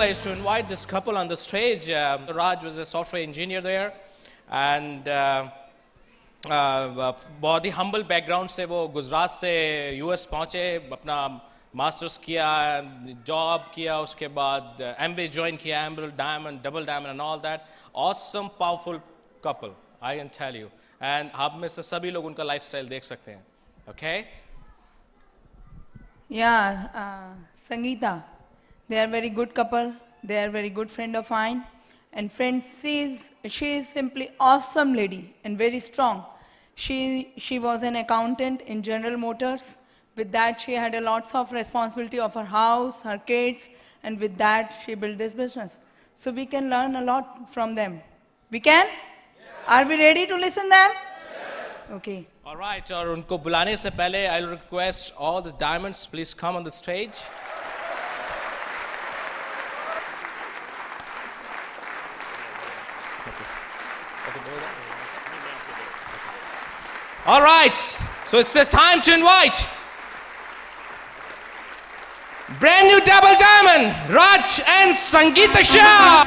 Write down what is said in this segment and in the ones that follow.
is to invite this couple on the stage. Raj was a software engineer there, and बहुत ही humble background से वो गुजरात से US पहुँचे, अपना मास्टर्स किया, जॉब किया, उसके बाद MBA ज्वाइन किया, Emerald Diamond, Double Diamond and all that. Awesome, powerful couple, I can tell you. And आप में से सभी लोग उनका lifestyle देख सकते हैं. Okay? Yeah, Sangeeta, they are very good couple. They are very good friend of mine. And friends, she is simply awesome lady and very strong. She was an accountant in General Motors. With that, she had a lots of responsibility of her house, her kids, and with that, she built this business. So we can learn a lot from them. We can? Yes. Are we ready to listen them? Yes. Okay. All right, और उनको बुलाने से पहले I'll request all the diamonds please come on the stage. All right, so it's the time to invite brand new double diamond, Raj and Sangeeta Shah.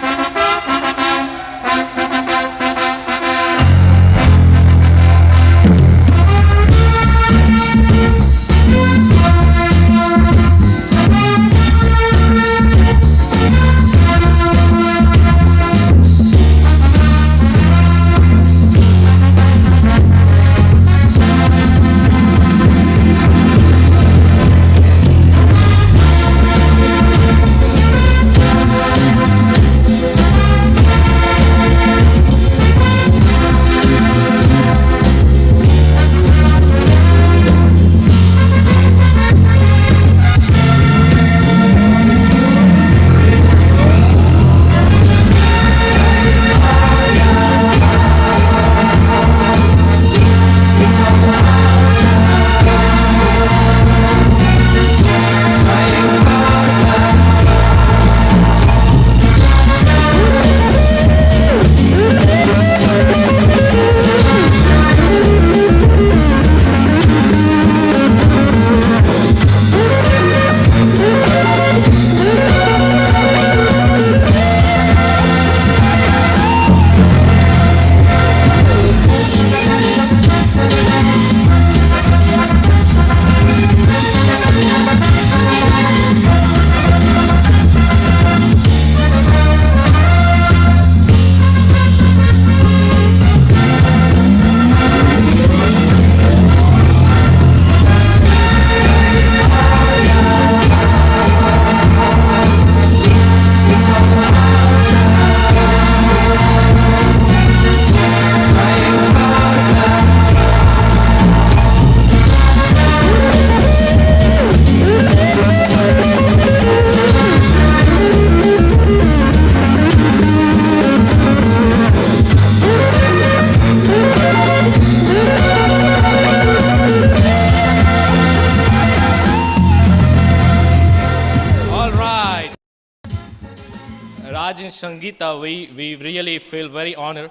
Raj and Sangeeta, we really feel very honored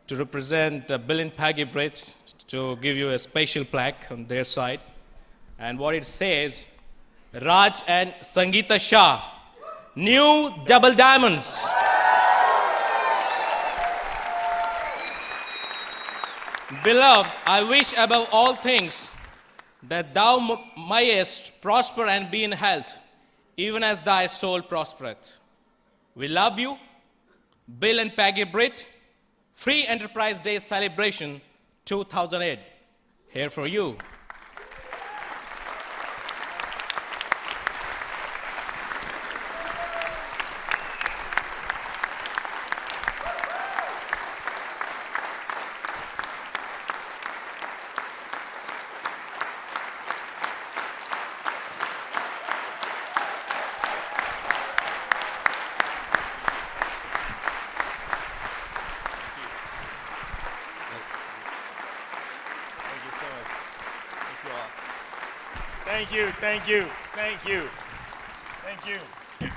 to represent Bill and Peggy Bridge to give you a special plaque on their side. And what it says, Raj and Sangeeta Shah, new double diamonds. Beloved, I wish above all things that thou mayest prosper and be in health, even as thy soul prospereth. We love you, Bill and Peggy Britt, Free Enterprise Day Celebration 2008. Here for you. Thank you, thank you, thank you, thank you.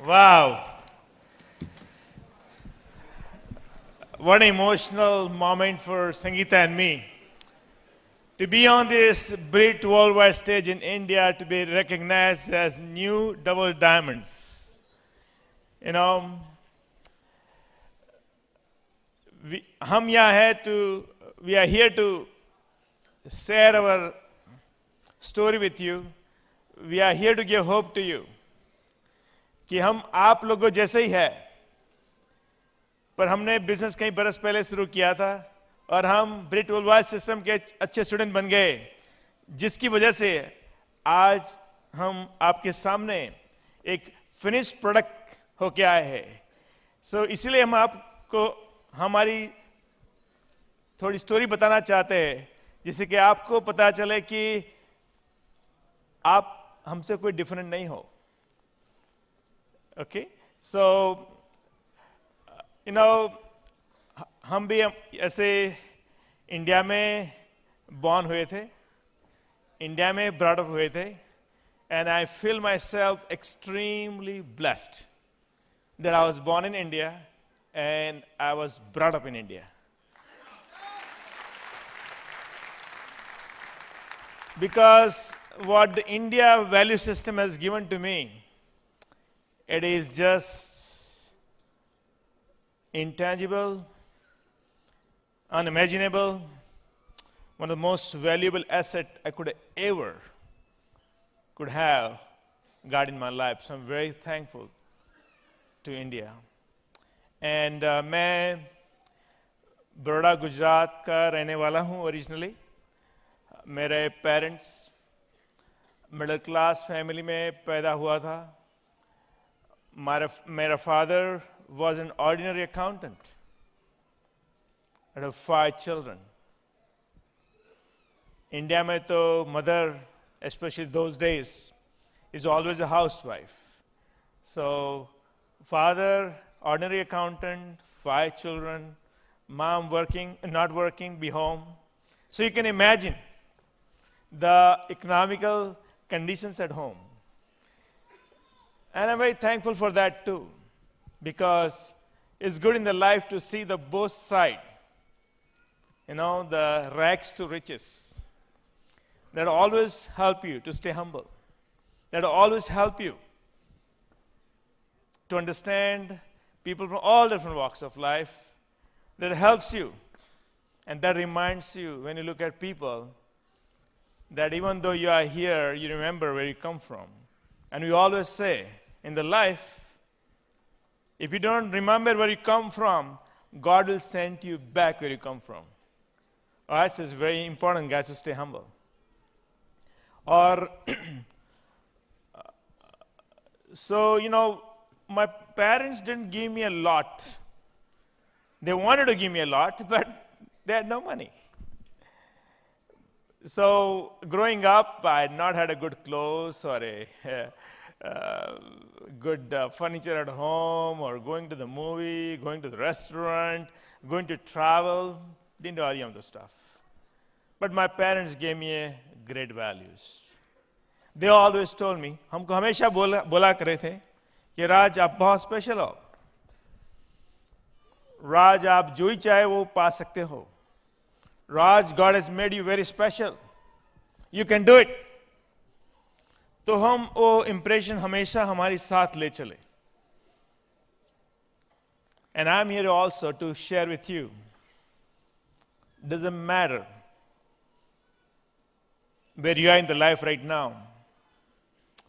Wow. What an emotional moment for Sangeeta and me. To be on this Brit worldwide stage in India, to be recognized as new double diamonds. You know, हम यहाँ है we are here to share our story with you. We are here to give hope to you. कि हम आप लोगों जैसे ही है, पर हमने बिजनेस कई बरस पहले शुरू किया था और हम ब्रिट वर्ल्डवाइड सिस्टम के अच्छे स्टूडेंट बन गए, जिसकी वजह से आज हम आपके सामने एक फिनिश प्रोडक्ट होके आए हैं. सो इसलिए हम आपको हमारी थोड़ी स्टोरी बताना चाहते हैं, जिससे कि आपको पता चले कि आप हमसे कोई डिफरेंट नहीं हो. ओके, सो यू नो, हम भी ऐसे इंडिया में बॉर्न हुए थे, इंडिया में ब्रॉट अप हुए थे, and I feel my self extremely blessed that I was born in India and I was brought up in India. Because what the India value system has given to me, it is just intangible, unimaginable, one of the most valuable assets I could ever could have got in my life. So I'm very thankful to India. And मैं बड़ौदा गुजरात का रहने वाला हूँ originally. मेरे parents middle class family में पैदा हुआ था. मेरा father was an ordinary accountant. I had 5 children. India में तो mother, especially those days, is always a housewife. So father, ordinary accountant, 5 children, mom working, not working, be home. So you can imagine the economical conditions at home. And I'm very thankful for that too, because it's good in the life to see the both side, you know, the rags to riches. That always help you to stay humble. That always help you to understand people from all different walks of life. That helps you, and that reminds you when you look at people that even though you are here, you remember where you come from. And we always say in the life, if you don't remember where you come from, God will send you back where you come from. All right, so it's very important, guys, to stay humble. Or so, you know, my parents didn't give me a lot. They wanted to give me a lot, but they had no money. So growing up, I had not had a good clothes or a good furniture at home, or going to the movie, going to the restaurant, going to travel. Didn't do any of the stuff. But my parents gave me great values. They always told me, हमको हमेशा बोला करे थे कि राज आप बहुत special हो. राज आप जो ही चाहे वो पा सकते हो. Raj, God has made you very special. You can do it. तो हम वो impression हमेशा हमारे साथ ले चले. And I'm here also to share with you. Doesn't matter where you are in the life right now,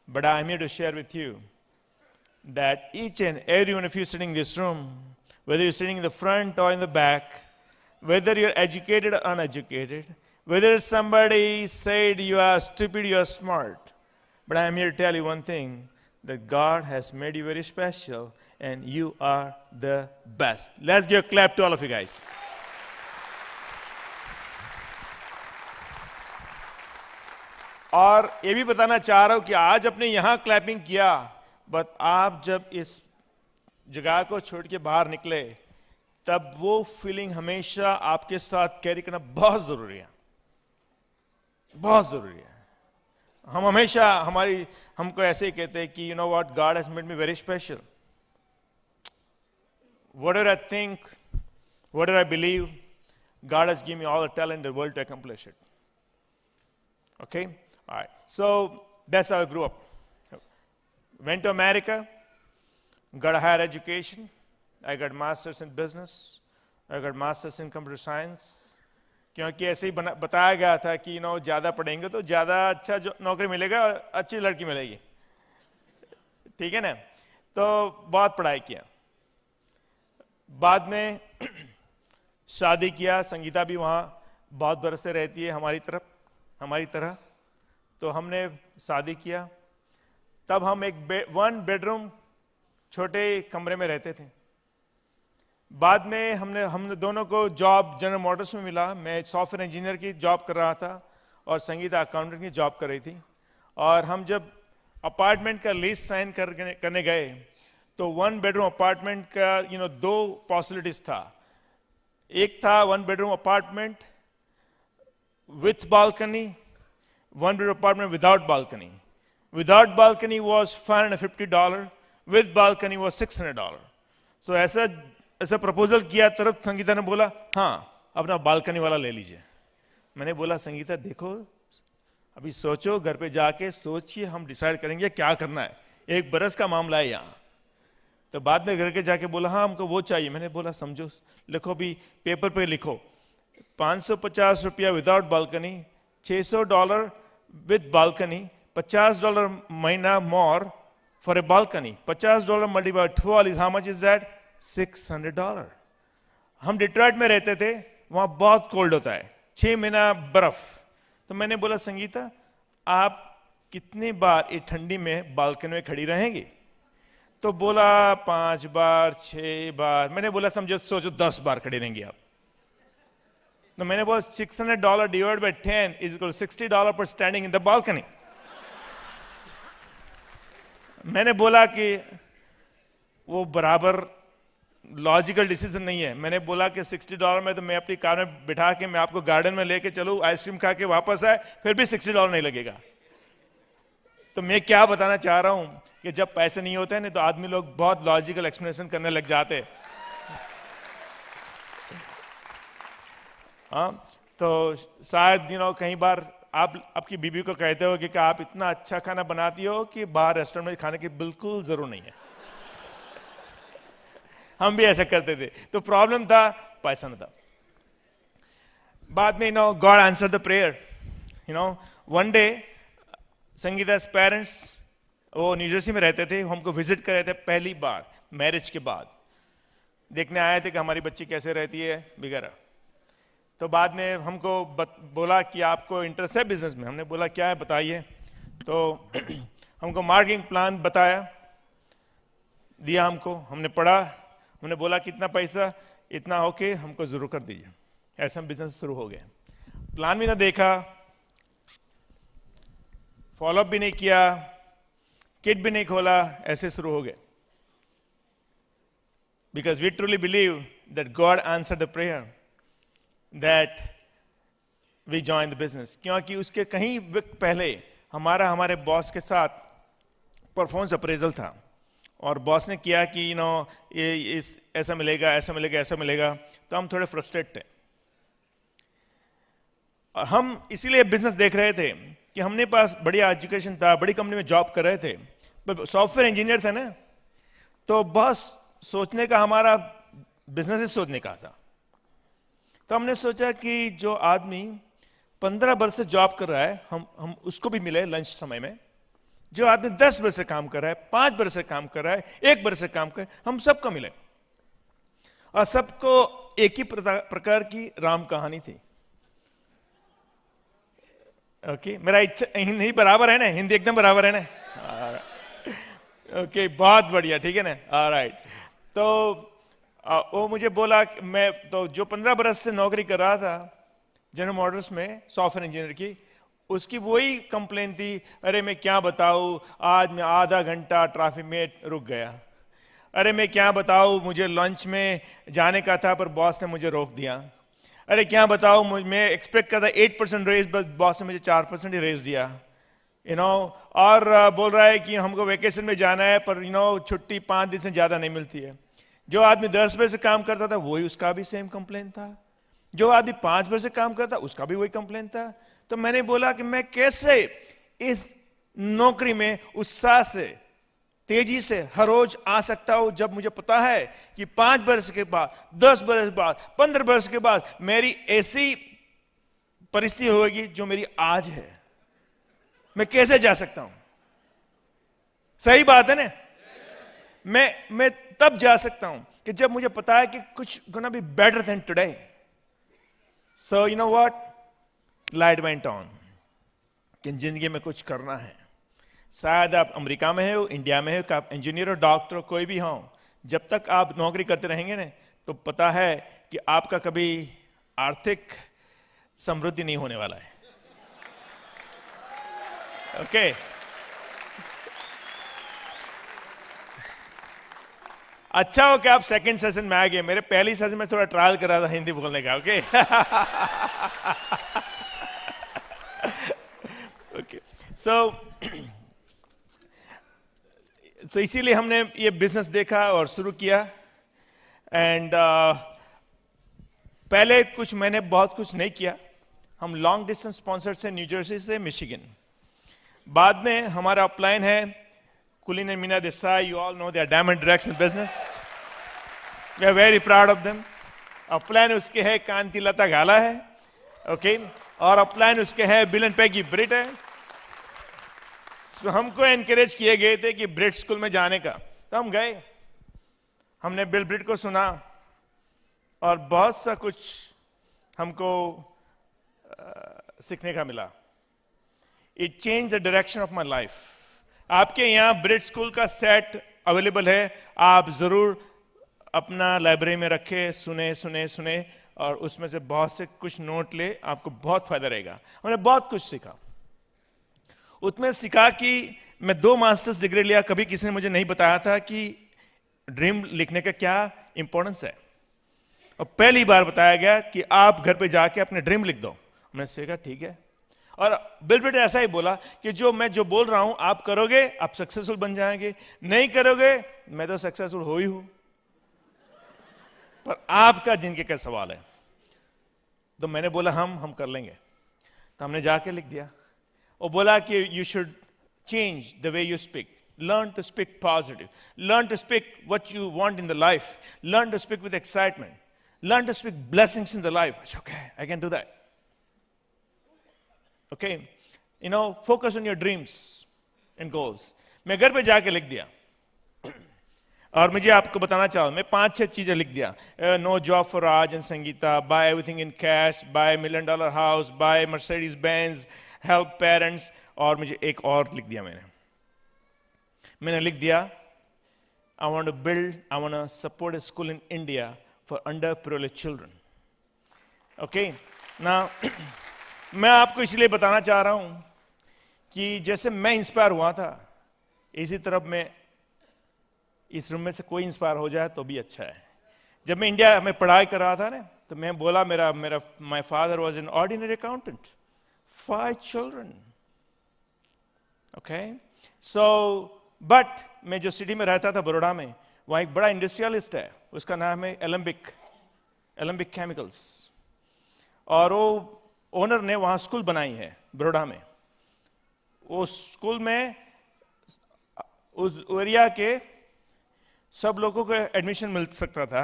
but I'm here to share with you that each and every one of you sitting in this room, whether you're sitting in the front or in the back, whether you're educated or uneducated, whether somebody said you are stupid, you are smart, but I'm here to tell you one thing, that God has made you very special and you are the best. Let's give a clap to all of you guys. और ये भी बताना चाह रहा हूं कि आज अपने यहां क्लैपिंग किया, बट आप जब इस जगह को छोड़ के बाहर निकले, तब वो फीलिंग हमेशा आपके साथ कैरी करना बहुत जरूरी है. बहुत जरूरी है. हम हमेशा हमको ऐसे ही कहते हैं कि you know what, God has made me very special. Whatever I think, whatever I believe, God has given me all the talent in the world to accomplish it. Okay? All right. So that's how I grew up. Went to America, got a higher education. I got masters in business. I got masters in computer science. क्योंकि ऐसे ही बताया गया था कि ज़्यादा पढ़ेंगे तो ज़्यादा अच्छा जो नौकरी मिलेगा और अच्छी लड़की मिलेगी, ठीक है ना। तो बहुत पढ़ाई किया, बाद में शादी किया। संगीता भी वहाँ बहुत बरस से रहती है हमारी तरह। तो हमने शादी किया, तब हम एक 1 बेडरूम छोटे कमरे में रहते थे। बाद में हमने दोनों को जॉब जनरल मोटर्स में मिला। मैं सॉफ्टवेयर इंजीनियर की जॉब कर रहा था और संगीता अकाउंटेंट की जॉब कर रही थी। और हम जब अपार्टमेंट का लीज साइन करने गए तो 1 बेडरूम अपार्टमेंट का 2 पॉसिबिलिटीज था। एक था 1 bedroom apartment with balcony, 1 bedroom apartment without balcony. Without balcony was $550, with balcony was $600। सो ऐसा प्रपोजल किया, तरफ संगीता ने बोला हाँ अपना बालकनी वाला ले लीजिए। मैंने बोला संगीता देखो अभी सोचो, घर पे जाके सोचिए, हम डिसाइड करेंगे क्या करना है, 1 बरस का मामला है यहाँ। तो बाद में घर के जाके बोला हाँ हमको वो चाहिए। मैंने बोला समझो, लिखो भी पेपर पे लिखो, $550 विदाउट बालकनी, $600 विद बालकनी, $50 महीना more for a balcony. $50 multiply 12 is how much is that? $600। हम डिट्रॉइट में रहते थे, वहां बहुत कोल्ड होता है, 6 महीना बर्फ। तो मैंने बोला संगीता आप कितनी बार ये ठंडी में बालकनी में खड़ी रहेंगी? तो बोला 5 बार 6 बार। मैंने बोला समझो सोचो 10 बार खड़े रहेंगे आप। तो मैंने बोला $600 डिवाइड बाय 10 इज इक्वल $60 पर स्टैंडिंग इन द बालकनी। मैंने बोला कि वो बराबर लॉजिकल डिसीजन नहीं है। मैंने बोला कि $60 में तो मैं अपनी कार में बिठा के मैं आपको गार्डन में लेके चलूं, आइसक्रीम खा के वापस आए, फिर भी $60 नहीं लगेगा। तो मैं क्या बताना चाह रहा हूं कि जब पैसे नहीं होते हैं नहीं तो आदमी लोग बहुत लॉजिकल एक्सप्लेनेशन करने लग जाते हैं। हाँ, तो शायद कई बार आप आपकी बीबी को कहते हो कि आप इतना अच्छा खाना बनाती हो कि बाहर रेस्टोरेंट में खाने की बिल्कुल जरूरत नहीं है। हम भी ऐसा करते थे। तो प्रॉब्लम था पैसा न था। बाद में god answer the prayer. One day Sangeeta's parents वो न्यूजर्सी में रहते थे, हमको विजिट कर रहे थे पहली बार मैरिज के बाद, देखने आए थे कि हमारी बच्ची कैसे रहती है वगैरह। तो बाद में हमको बोला कि आपको इंटरेस्ट है बिजनेस में। हमने बोला क्या है बताइए। तो हमको मार्केटिंग प्लान बताया, दिया हमको, हमने पढ़ा। हमने बोला कितना पैसा? इतना, ओके हमको जरूर कर दीजिए। ऐसा बिजनेस शुरू हो गया। प्लान भी ना देखा, फॉलोअप भी नहीं किया, किट भी नहीं खोला, ऐसे शुरू हो गए। Because we truly believe that God answer the prayer that we join the business. क्योंकि उसके कहीं वक्त पहले हमारे बॉस के साथ परफॉर्मेंस अप्रेजल था और बॉस ने किया कि ऐसा मिलेगा ऐसा मिलेगा ऐसा मिलेगा। तो हम थोड़े फ्रस्ट्रेट थे और हम इसीलिए बिजनेस देख रहे थे कि हमने पास बढ़िया एजुकेशन था, बड़ी कंपनी में जॉब कर रहे थे, पर सॉफ्टवेयर इंजीनियर थे ना, तो बॉस सोचने का हमारा बिजनेस ही सोचने का था। तो हमने सोचा कि जो आदमी 15 वर्ष से जॉब कर रहा है हम उसको भी मिले लंच समय में। जो आदमी 10 वर्ष से काम कर रहा है, 5 वर्ष से काम कर रहा है, 1 वर्ष से काम कर, हम सबको मिले और सबको एक ही प्रकार की राम कहानी थी। ओके, मेरा इच्छा हिंदी बराबर है ना? हिंदी एकदम बराबर है ना? ओके, बहुत बढ़िया, ठीक है ना? ऑलराइट। तो वो मुझे बोला कि मैं तो जो 15 बरस से नौकरी कर रहा था जनरल मोटर्स में सॉफ्टवेयर इंजीनियर की, उसकी वही कंप्लेन थी, अरे मैं क्या बताऊं, आज मैं आधा घंटा ट्रैफिक में रुक गया। अरे मैं क्या बताऊं, मुझे लंच में जाने का था पर बॉस ने मुझे रोक दिया। अरे क्या बताऊं, मैं एक्सपेक्ट करता 8% रेज, बस बॉस ने मुझे 4% ही रेज दिया। और बोल रहा है कि हमको वेकेशन में जाना है पर छुट्टी 5 दिन से ज्यादा नहीं मिलती है। जो आदमी 10 बजे से काम करता था वही उसका भी सेम कंप्लेन था। जो आदमी 5 बजे से काम करता उसका भी वही कंप्लेन था। तो मैंने बोला कि मैं कैसे इस नौकरी में उत्साह से तेजी से हर रोज आ सकता हूं जब मुझे पता है कि 5 बरस के बाद, 10 बरस बाद, 15 बरस के बाद मेरी ऐसी परिस्थिति होगी जो मेरी आज है। मैं कैसे जा सकता हूं? सही बात है ना? मैं तब जा सकता हूं कि जब मुझे पता है कि कुछ gonna be better than today. So you know what, light went on कि जिंदगी में कुछ करना है। शायद आप अमेरिका में हो, इंडिया में हो, आप इंजीनियर हो, डॉक्टर हो, कोई भी हो, जब तक आप नौकरी करते रहेंगे ना तो पता है कि आपका कभी आर्थिक समृद्धि नहीं होने वाला है। ओके अच्छा हो कि आप सेकंड सेशन में आ गए। मेरे पहली सेशन में थोड़ा ट्रायल कर रहा था हिंदी बोलने का। ओके ओके तो इसीलिए हमने ये बिजनेस देखा और शुरू किया। एंड पहले कुछ मैंने बहुत कुछ नहीं किया। हम लॉन्ग डिस्टेंस स्पॉन्सर से न्यू जर्सी से मिशिगन। बाद में हमारा अपलाइन है Kulin and Meena Desai. You all know they are diamond directs in business. We are very proud of them. Upline उसके है कांति लता गाला है। ओके और अपलाइन उसके है बिल एंड पैगी ब्रिट है। तो हमको एनकरेज किए गए थे कि ब्रिट स्कूल में जाने का, तो हम गए। हमने बिल ब्रिट को सुना और बहुत सा कुछ हमको सीखने का मिला। It change the direction of my life. आपके यहाँ ब्रिट स्कूल का सेट अवेलेबल है, आप जरूर अपना लाइब्रेरी में रखें, सुने सुने सुने और उसमें से बहुत से कुछ नोट ले, आपको बहुत फायदा रहेगा। हमने बहुत कुछ सीखा। उसमें सीखा कि मैं 2 मास्टर्स डिग्री लिया। कभी किसी ने मुझे नहीं बताया था कि ड्रीम लिखने का क्या इंपॉर्टेंस है। और पहली बार बताया गया कि आप घर पे जाके अपने ड्रीम लिख दो। मैंने सीखा ठीक है। और बिल ब्रिट ऐसा ही बोला कि मैं जो बोल रहा हूं आप करोगे, आप सक्सेसफुल बन जाएंगे। नहीं करोगे, मैं तो सक्सेसफुल हो ही हूं, पर आपका जिंदगी का सवाल है। तो मैंने बोला हम कर लेंगे। तो हमने जाके लिख दिया और बोला कि you should change the way you speak, learn to speak positive, learn to speak what you want in the life, learn to speak with excitement, learn to speak blessings in the life. It's okay, I can do that. Okay you know, focus on your dreams and goals. मैं घर पे जाके लिख दिया और मुझे आपको बताना चाहूँ, मैं 5-6 चीजें लिख दिया। No job for Raj and Sangeeta, buy everything in cash, buy $1 million house, buy Mercedes Benz, help parents. और मुझे एक और लिख दिया मैंने लिख दिया I want to support a school in India for underprivileged children. Okay ना, मैं आपको इसलिए बताना चाह रहा हूं कि जैसे मैं इंस्पायर हुआ था, इसी तरह मैं इस रूम में से कोई इंस्पायर हो जाए तो भी अच्छा है। जब मैं इंडिया में पढ़ाई कर रहा था ना, तो मैं बोला my father was an ordinary accountant, 5 children। Okay so but मैं जो सिटी में रहता था बड़ौदा में, वहां एक बड़ा इंडस्ट्रियलिस्ट है, उसका नाम है एलम्बिक केमिकल्स। और वो ओनर ने वहां स्कूल बनाई है बड़ौदा में। वो स्कूल में उस एरिया के सब लोगों को एडमिशन मिल सकता था,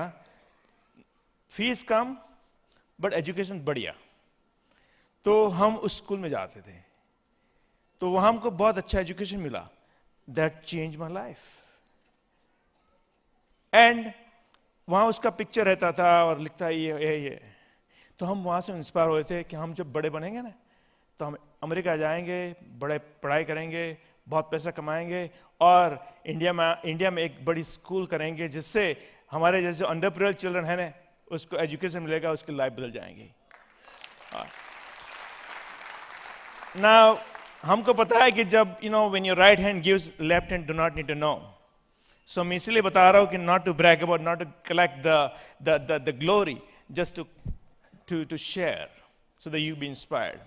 फीस कम बट एजुकेशन बढ़िया। तो हम उस स्कूल में जाते थे, तो वहां हमको बहुत अच्छा एजुकेशन मिला। That change my life. And वहां उसका पिक्चर रहता था और लिखता है ये। तो हम वहां से इंस्पायर हुए थे कि हम जब बड़े बनेंगे ना, तो हम अमेरिका जाएंगे, बड़े पढ़ाई करेंगे, बहुत पैसा कमाएंगे और इंडिया में एक बड़ी स्कूल करेंगे, जिससे हमारे जैसे अंडर प्रिविलेज्ड चिल्ड्रन है ना, उसको एजुकेशन मिलेगा, उसकी लाइफ बदल जाएंगी। ना हमको पता है कि जब when your right hand gives, left hand do not need to know. So मैं इसलिए बता रहा हूं कि not to brag about, not to collect the glory, just to share so that you be inspired.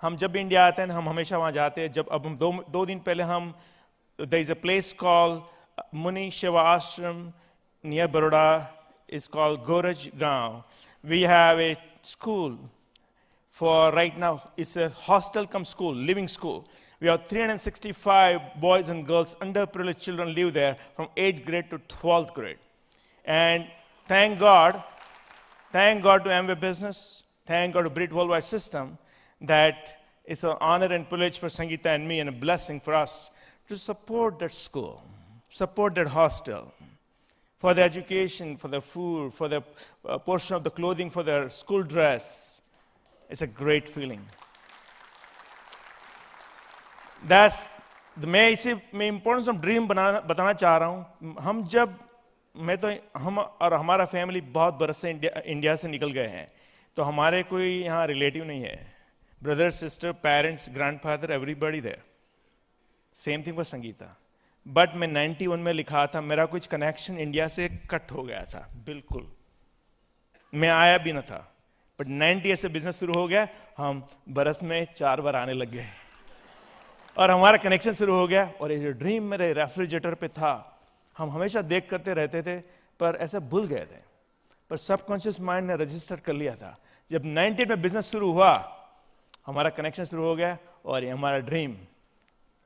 हम जब भी इंडिया आते हैं हम हमेशा वहां जाते हैं। जब अब हम दो दिन पहले हम there is a place called Muni Shiva Ashram near Baroda, is called Goraj Gaon. We have a school for right now, it's a hostel cum school, living school. We have 365 boys and girls, underprivileged children live there from 8th grade to 12th grade. And thank God to Amway Business, thank God to Brit Worldwide System, that it's an honor and privilege for Sangeeta and me and a blessing for us to support that school, support that hostel, for the education, for the food, for the portion of the clothing for their school dress. It's a great feeling. मैं इसे मैं importance of dream बताना चाह रहा हूँ. हम और हमारा फैमिली बहुत बरस से इंडिया से निकल गए हैं, तो हमारे कोई यहाँ रिलेटिव नहीं है. Brother, sister, parents, grandfather, everybody there. Same thing for Sangeeta. But मैं 91 में लिखा था, मेरा कुछ कनेक्शन इंडिया से कट हो गया था बिल्कुल. मैं आया भी ना था, बट 90 से बिजनेस शुरू हो गया. हम बरस में 4 बार आने लग गए और हमारा कनेक्शन शुरू हो गया. और ये जो ड्रीम मेरे रेफ्रिजरेटर पे था, हम हमेशा देख करते रहते थे, पर ऐसे भूल गए थे. पर सबकॉन्शियस माइंड ने रजिस्टर कर लिया था. जब 90 में बिजनेस शुरू हुआ, हमारा कनेक्शन शुरू हो गया और ये हमारा dream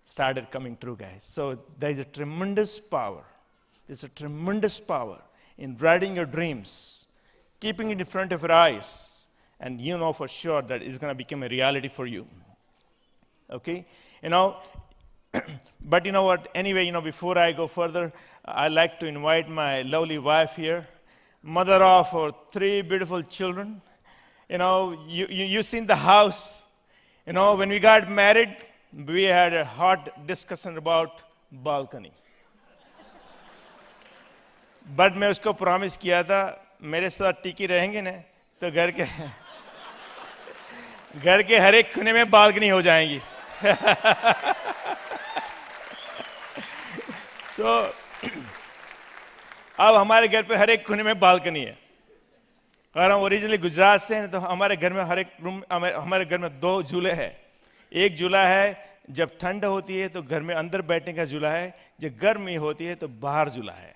started coming true, guys. So there is a tremendous power. There's a tremendous power in writing your dreams, keeping it in front of your eyes, and you know for sure that it's going to become a reality for you. Okay? But you know what? Anyway, before I go further, I'd like to invite my lovely wife here, mother of our 3 beautiful children. You've seen the house. When we got married, we had a hot discussion about balcony. But मैं उसको promise किया था, मेरे साथ टिकी रहेंगे ना, तो घर के हर एक कोने में बालकनी हो जाएंगी. So, अब हमारे घर पे हर एक कोने में बालकनी है. और हम ओरिजिनली गुजरात से हैं, तो हमारे घर में हमारे घर में 2 झूले हैं. एक झूला है जब ठंड होती है तो घर में अंदर बैठने का झूला है, जब गर्मी होती है तो बाहर झूला है.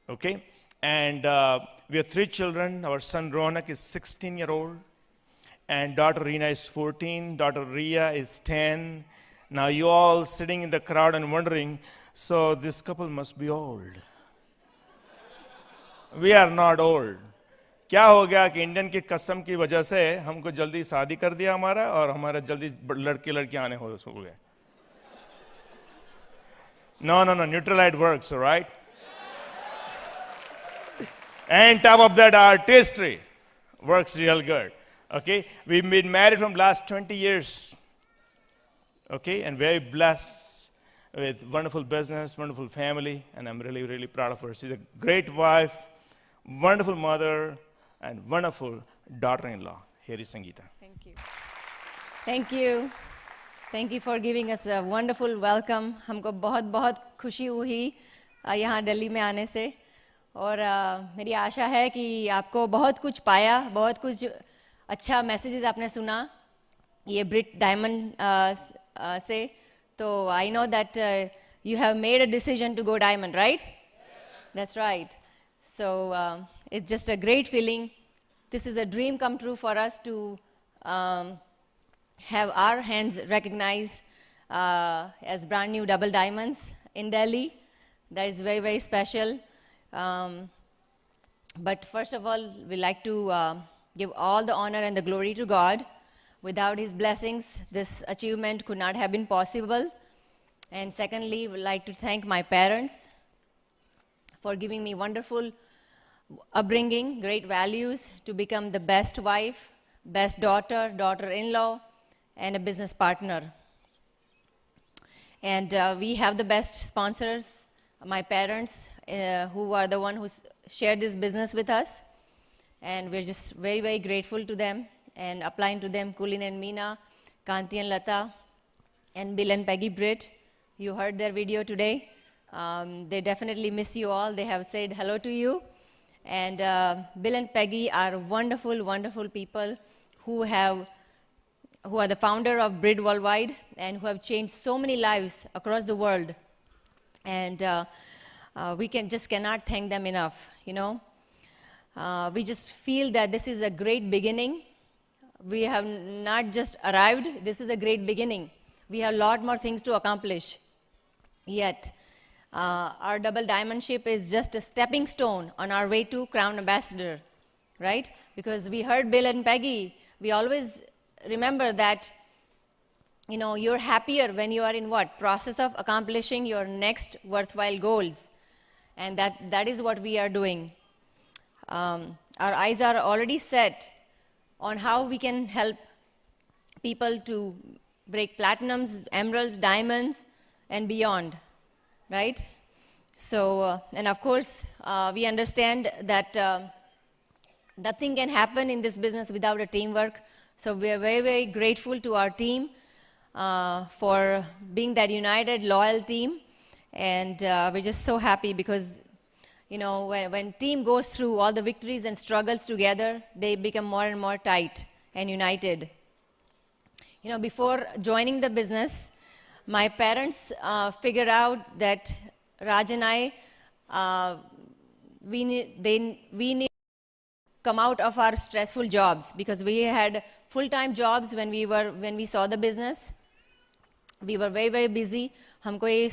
Okay? And we have 3 children. Our son Ronak is 16-year-old, and daughter Reena is 14, daughter Ria is 10. Now you all sitting in the crowd and wondering, so this couple must be old. We are not old. क्या हो गया कि Indian की custom की वजह से हमको जल्दी शादी कर दिया हमारा, और हमारा जल्दी लड़के लड़कियां आने हो गए. No, Neutralite works, all right? And top of that, artistry works real good. Okay? We've been married from last 20 years. Okay? And very blessed with wonderful business, wonderful family, and I'm really, really proud of her. She's a great wife, wonderful mother, and wonderful daughter-in-law. Here is Sangeeta. Thank you. Thank you. Thank you for giving us a wonderful welcome. हमको बहुत खुशी हुई यहाँ दिल्ली में आने से, और मेरी आशा है कि आपको बहुत कुछ पाया, बहुत कुछ अच्छा मैसेजेस आपने सुना ये ब्रिट डायमंड से. तो I know that you have made a decision to go diamond, right? That's right. So it's just a great feeling. This is a dream come true for us to have our hands recognized as brand new double diamonds in Delhi. That is very, very special. But first of all, we like to give all the honor and the glory to God. Without His blessings, this achievement could not have been possible. And secondly, we'd like to thank my parents for giving me wonderful upbringing, great values to become the best wife, best daughter, daughter-in-law, and a business partner. And we have the best sponsors, my parents, who are the one who shared this business with us. And we're just very, very grateful to them, and applying to them Kulin and Meena, Kanti and Lata, and Bill and Peggy Britt. You heard their video today. They definitely miss you all. They have said hello to you. And Bill and Peggy are wonderful, wonderful people who are the founder of Brit Worldwide and who have changed so many lives across the world. And we cannot thank them enough, you know. We just feel that this is a great beginning. We have not just arrived, this is a great beginning. We have a lot more things to accomplish. Yet, our double diamondship is just a stepping stone on our way to Crown Ambassador, right? Because we heard Bill and Peggy, we always remember that, you know, you're happier when you are in what? Process of accomplishing your next worthwhile goals. And that is what we are doing. Our eyes are already set on how we can help people to break platinums, emeralds, diamonds, and beyond, right? So, and of course, we understand that nothing can happen in this business without a teamwork. So we are very, very grateful to our team for being that united, loyal team. And we're just so happy because, you know, when team goes through all the victories and struggles together, they become more and more tight and united. You know, before joining the business, my parents figured out that Raj and I, we need to come out of our stressful jobs because we had full-time jobs when we saw the business. We were very, very busy. We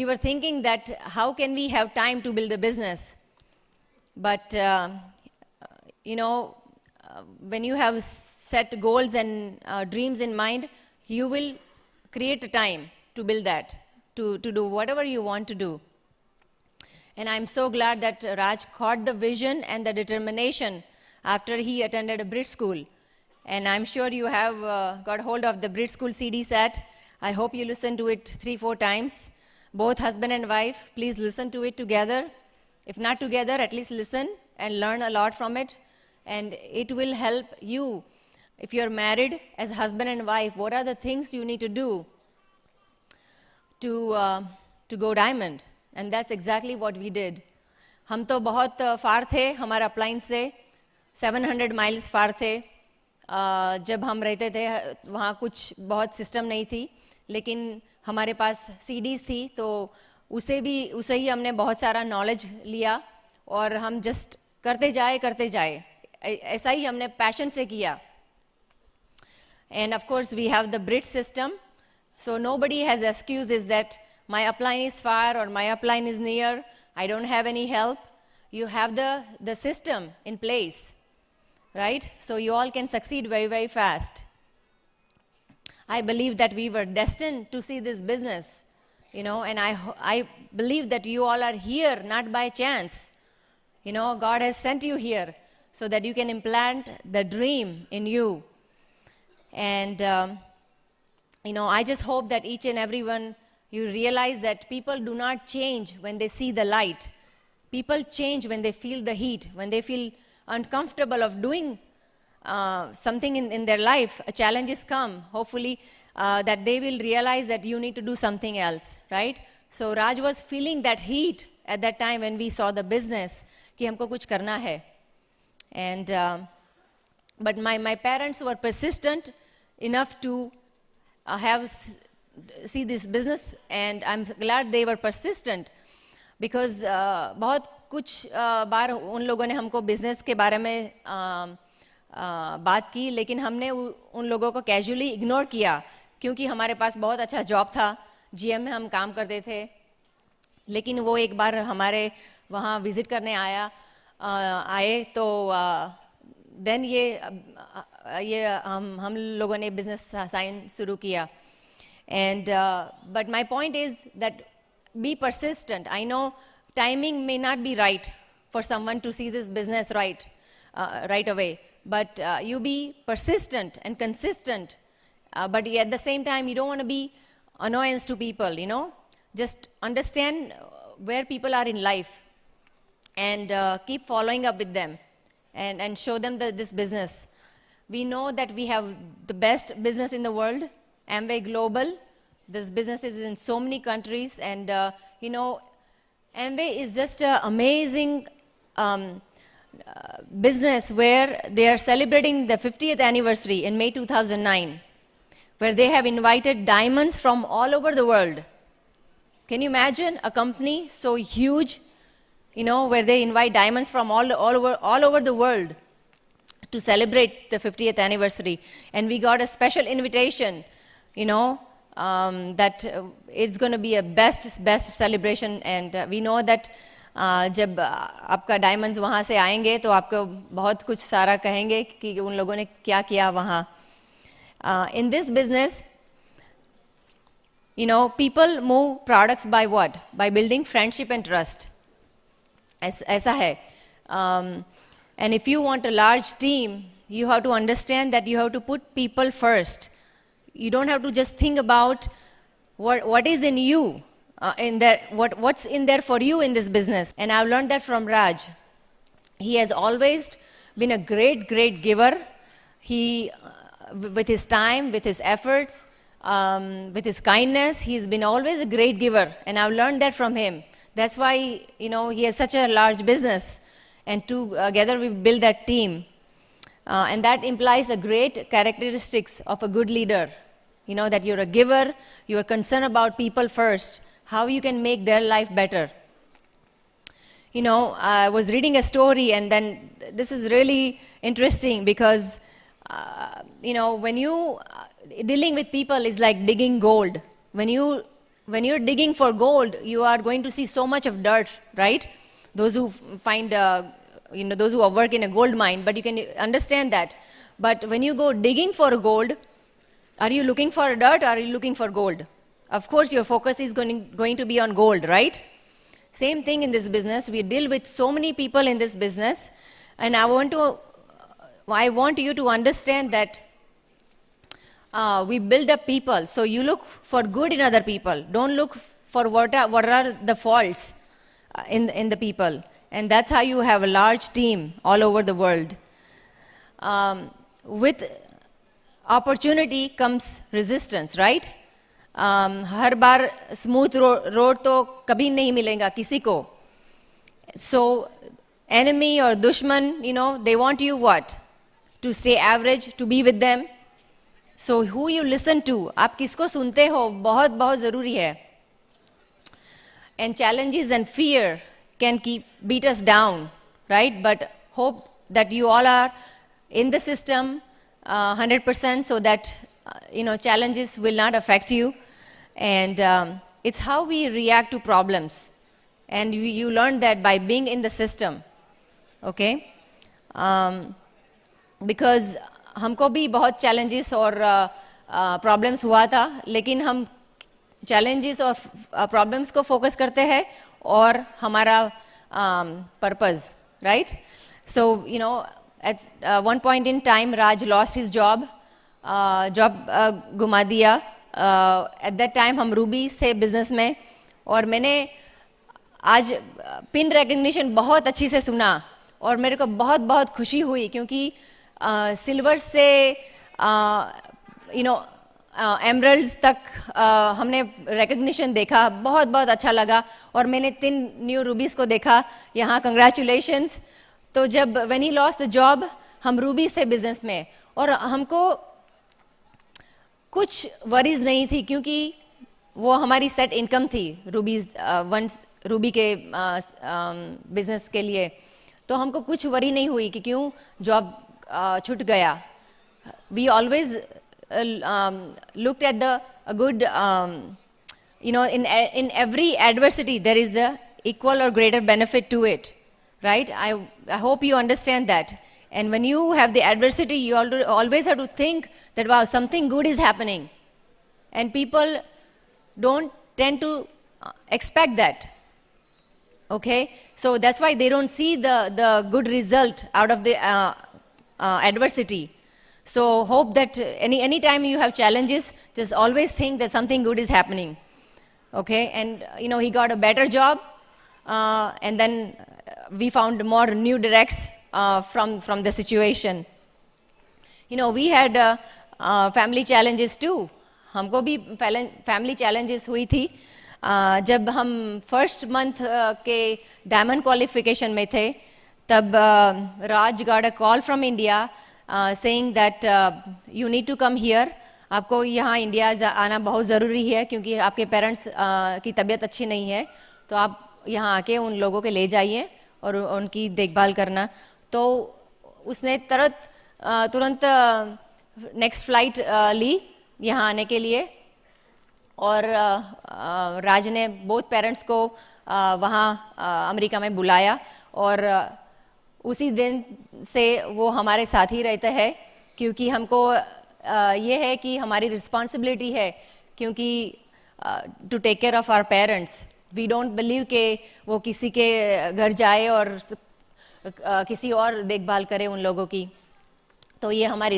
were thinking that how can we have time to build a business? But, you know, when you have set goals and dreams in mind, you will create a time to build that, to do whatever you want to do. And I'm so glad that Raj caught the vision and the determination after he attended a Brit school. And I'm sure you have got hold of the Brit school CD set. I hope you listen to it 3-4 times. Both husband and wife, please listen to it together. If not together, at least listen and learn a lot from it. And it will help you. If you're married as husband and wife, what are the things you need to do to go diamond? And that's exactly what we did. हम तो बहुत फार थे हमारा upline से 700 miles फार थे जब हम रहते थे वहाँ कुछ बहुत सिस्टम नहीं थी लेकिन हमारे पास सीडीज़ थी तो उसे ही हमने बहुत सारा नॉलेज लिया और हम जस्ट करते जाए ऐसा ही हमने पैशन से किया. And of course we have the Brit system, so nobody has excuses that my upline is far or my upline is near, I don't have any help. You have the system in place, right? So you all can succeed very, very fast. I believe that we were destined to see this business, you know, and I believe that you all are here not by chance. You know, God has sent you here so that you can implant the dream in you. And, you know, I just hope that each and every one, you realize that people do not change when they see the light. People change when they feel the heat, when they feel uncomfortable of doing something in their life. A challenge is come, hopefully, that they will realize that you need to do something else, right? So Raj was feeling that heat at that time when we saw the business, कि हमको कुछ करना है. And, but my parents were persistent enough to see this business, and I'm glad they were persistent because बहुत कुछ बार उन लोगों ने हमको business के बारे में बात की लेकिन हमने उन लोगों को casually ignore किया क्योंकि हमारे पास बहुत अच्छा जॉब था, GM में हम काम करते थे. लेकिन वो एक बार हमारे वहाँ विजिट करने आए तो देन ये हम लोगों ने बिजनेस साइन शुरू किया. And but my point is that be persistent. I know timing may not be right for someone to see this business right away, but you be persistent and consistent. But at the same time, you don't want to be annoyance to people. You know, just understand where people are in life and keep following up with them and show them this business. We know that we have the best business in the world. Amway Global, this business is in so many countries, and you know, Amway is just an amazing business where they are celebrating the 50th anniversary in May 2009, where they have invited diamonds from all over the world. Can you imagine a company so huge, you know, where they invite diamonds from all over the world to celebrate the 50th anniversary. And we got a special invitation, that it's going to be a best celebration. And we know that जब आपका diamonds वहाँ से आएंगे तो आपको बहुत कुछ सारा कहेंगे कि उन लोगों ने क्या किया वहाँ. In this business, people move products by what? By building friendship and trust. ऐसा है. And if you want a large team, you have to understand that you have to put people first. You don't have to just think about what is in you, what's in there for you in this business. And I've learned that from Raj. He has always been a great giver. He, with his time, with his efforts, with his kindness, he's been always a great giver. And I've learned that from him. That's why, he has such a large business. And together we build that team. And that implies the great characteristics of a good leader. That you're a giver, you're concerned about people first, how you can make their life better. I was reading a story, and then this is really interesting because, when you dealing with people is like digging gold. When you're digging for gold, you are going to see so much of dirt, right? Those who find, those who work in a gold mine, but you can understand that. But when you go digging for gold, are you looking for dirt or are you looking for gold? Of course, your focus is going to be on gold, right? Same thing in this business. We deal with so many people in this business, and I want you to understand that we build up people. So you look for good in other people. Don't look for what are the faults in the people. And that's how you have a large team all over the world. With opportunity comes resistance, right? Her bar smooth road तो कभी नहीं मिलेगा किसी को. So enemy or dushman, they want you what? To stay average, to be with them. So who you listen to, आप किसको सुनते हो, बहुत ज़रूरी है. And challenges and fear can beat us down, right? But hope that you all are in the system 100% so that challenges will not affect you. And it's how we react to problems. And you learn that by being in the system, okay? Because हमको भी बहुत challenges और problems हुआ था, लेकिन हम challenges और problems को focus करते हैं और हमारा purpose, right? So, at one point in time, Raj lost his job. घुमा दिया. At that time, हम रूबीज थे business में, और मैंने आज पिन recognition बहुत अच्छी से सुना, और मेरे को बहुत खुशी हुई क्योंकि सिल्वर से एमरल्ड्स तक हमने रिकग्निशन देखा, बहुत अच्छा लगा. और मैंने 3 न्यू रूबीज को देखा यहाँ. कंग्रेचुलेशंस. तो जब when he lost the job, हम रूबीज थे बिजनेस में, और हमको कुछ वरीज नहीं थी क्योंकि वो हमारी सेट इनकम थी रूबीज रूबी के बिजनेस के लिए. तो हमको कुछ वरी नहीं हुई कि क्यों जॉब छूट गया. We always looked at the good, in every adversity there is a equal or greater benefit to it, right? I hope you understand that. And when you have the adversity, you always have to think that, wow, something good is happening. And people don't tend to expect that, okay? So that's why they don't see the good result out of the adversity. So hope that any time you have challenges, just always think that something good is happening, okay? And he got a better job, and then we found more new directs from the situation. We had family challenges too. हमको भी family challenges हुई थी. जब हम first month के diamond qualification में थे, तब Raj got a call from India saying that you need to come here. आपको यहाँ इंडिया आना बहुत ज़रूरी है क्योंकि आपके पेरेंट्स की तबीयत अच्छी नहीं है, तो आप यहाँ आके उन लोगों के ले जाइए और उनकी देखभाल करना. तो उसने तुरंत तुरंत नेक्स्ट फ्लाइट ली यहाँ आने के लिए, और राज ने बोथ पेरेंट्स को वहाँ अमेरिका में बुलाया, और उसी दिन से वो हमारे साथ ही रहते हैं, क्योंकि हमको ये है कि हमारी रिस्पॉन्सिबिलिटी है, क्योंकि to take care of our parents. We don't believe कि वो किसी के घर जाए और किसी और देखभाल करे उन लोगों की, तो ये हमारी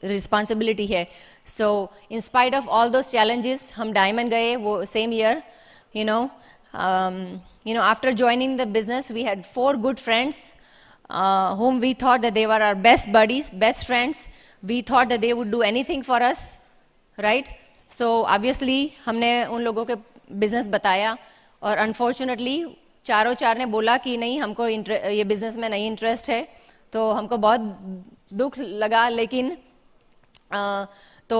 रिस्पॉन्सिबिलिटी है. So in spite of all those challenges हम डायमंड गए वो same year. You know after joining the business we had 4 good friends whom we thought that they were our best buddies, best friends. We thought that they would do anything for us, right? So obviously हमने उन लोगों के business बताया, और unfortunately चारों ने बोला कि नहीं, हमको ये बिजनेस में नहीं इंटरेस्ट है. तो हमको बहुत दुख लगा, लेकिन तो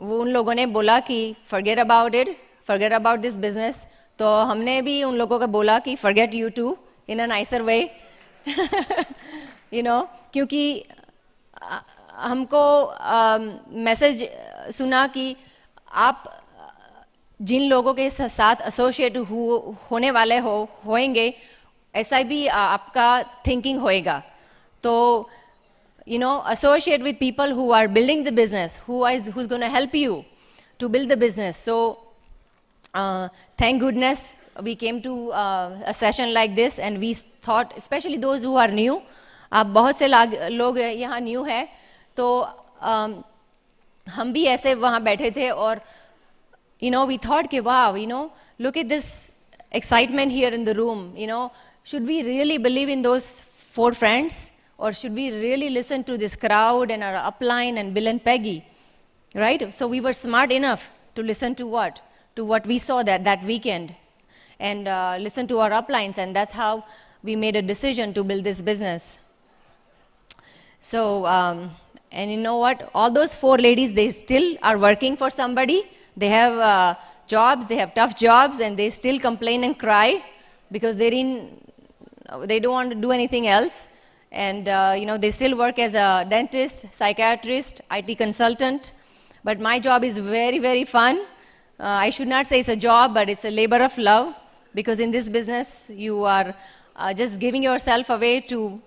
वो उन लोगों ने बोला कि forget about it, forget about this business. तो हमने भी उन लोगों को बोला कि forget you too in a nicer way. क्योंकि हमको मैसेज सुना कि आप जिन लोगों के साथ एसोसिएट होने वाले होएंगे, ऐसा भी आपका थिंकिंग होएगा. तो associate with people who are building the business, who's going to help you to build the business. So thank goodness we came to a session like this, and we thought, especially those who are new, आप बहुत से लोग यहाँ new है, तो हम भी ऐसे वहाँ बैठे थे, और we thought कि wow, look at this excitement here in the room. Should we really believe in those 4 friends, or should we really listen to this crowd and our upline and Bill and Peggy, right? So we were smart enough to listen to what we saw that weekend, and listen to our uplines, and that's how we made a decision to build this business. So, and you know what? All those 4 ladies, they still are working for somebody. They have jobs, they have tough jobs, and they still complain and cry because they don't want to do anything else. And they still work as a dentist, psychiatrist, IT consultant. But my job is very, very fun. I should not say it's a job, but it's a labor of love, because in this business, you are just giving yourself away to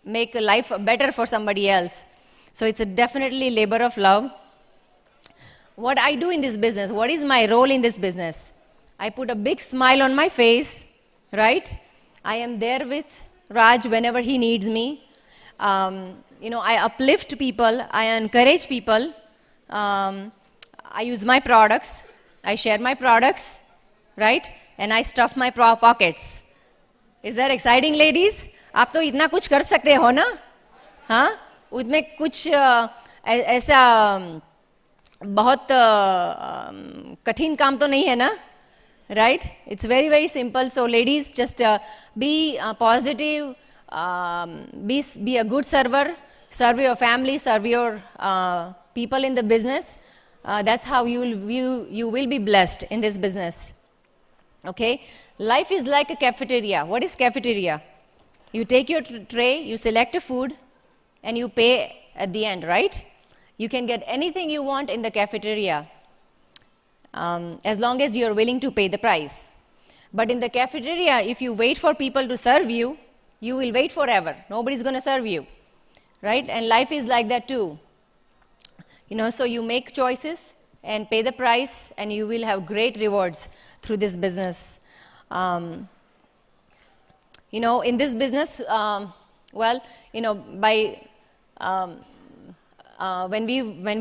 make life better for somebody else. So it's a definitely labor of love. What I do in this business, what is my role in this business? I put a big smile on my face, right? I am there with Raj whenever he needs me. I uplift people, I encourage people. I use my products, I share my products, right? And I stuff my pockets. Is that exciting, ladies? आप तो इतना कुछ कर सकते हो ना? हाँ, उसमें कुछ ऐसा बहुत कठिन काम तो नहीं है ना? Right? It's very, very simple. So ladies, just be positive, be a good server, serve your family, serve your people in the business. That's how you will be blessed in this business. Okay? Life is like a cafeteria. What is cafeteria? You take your tray, you select a food, and you pay at the end, right? You can get anything you want in the cafeteria, as long as you're willing to pay the price. But in the cafeteria, if you wait for people to serve you, you will wait forever. Nobody's going to serve you, right? And life is like that too. So you make choices and pay the price, and you will have great rewards through this business. In this business, when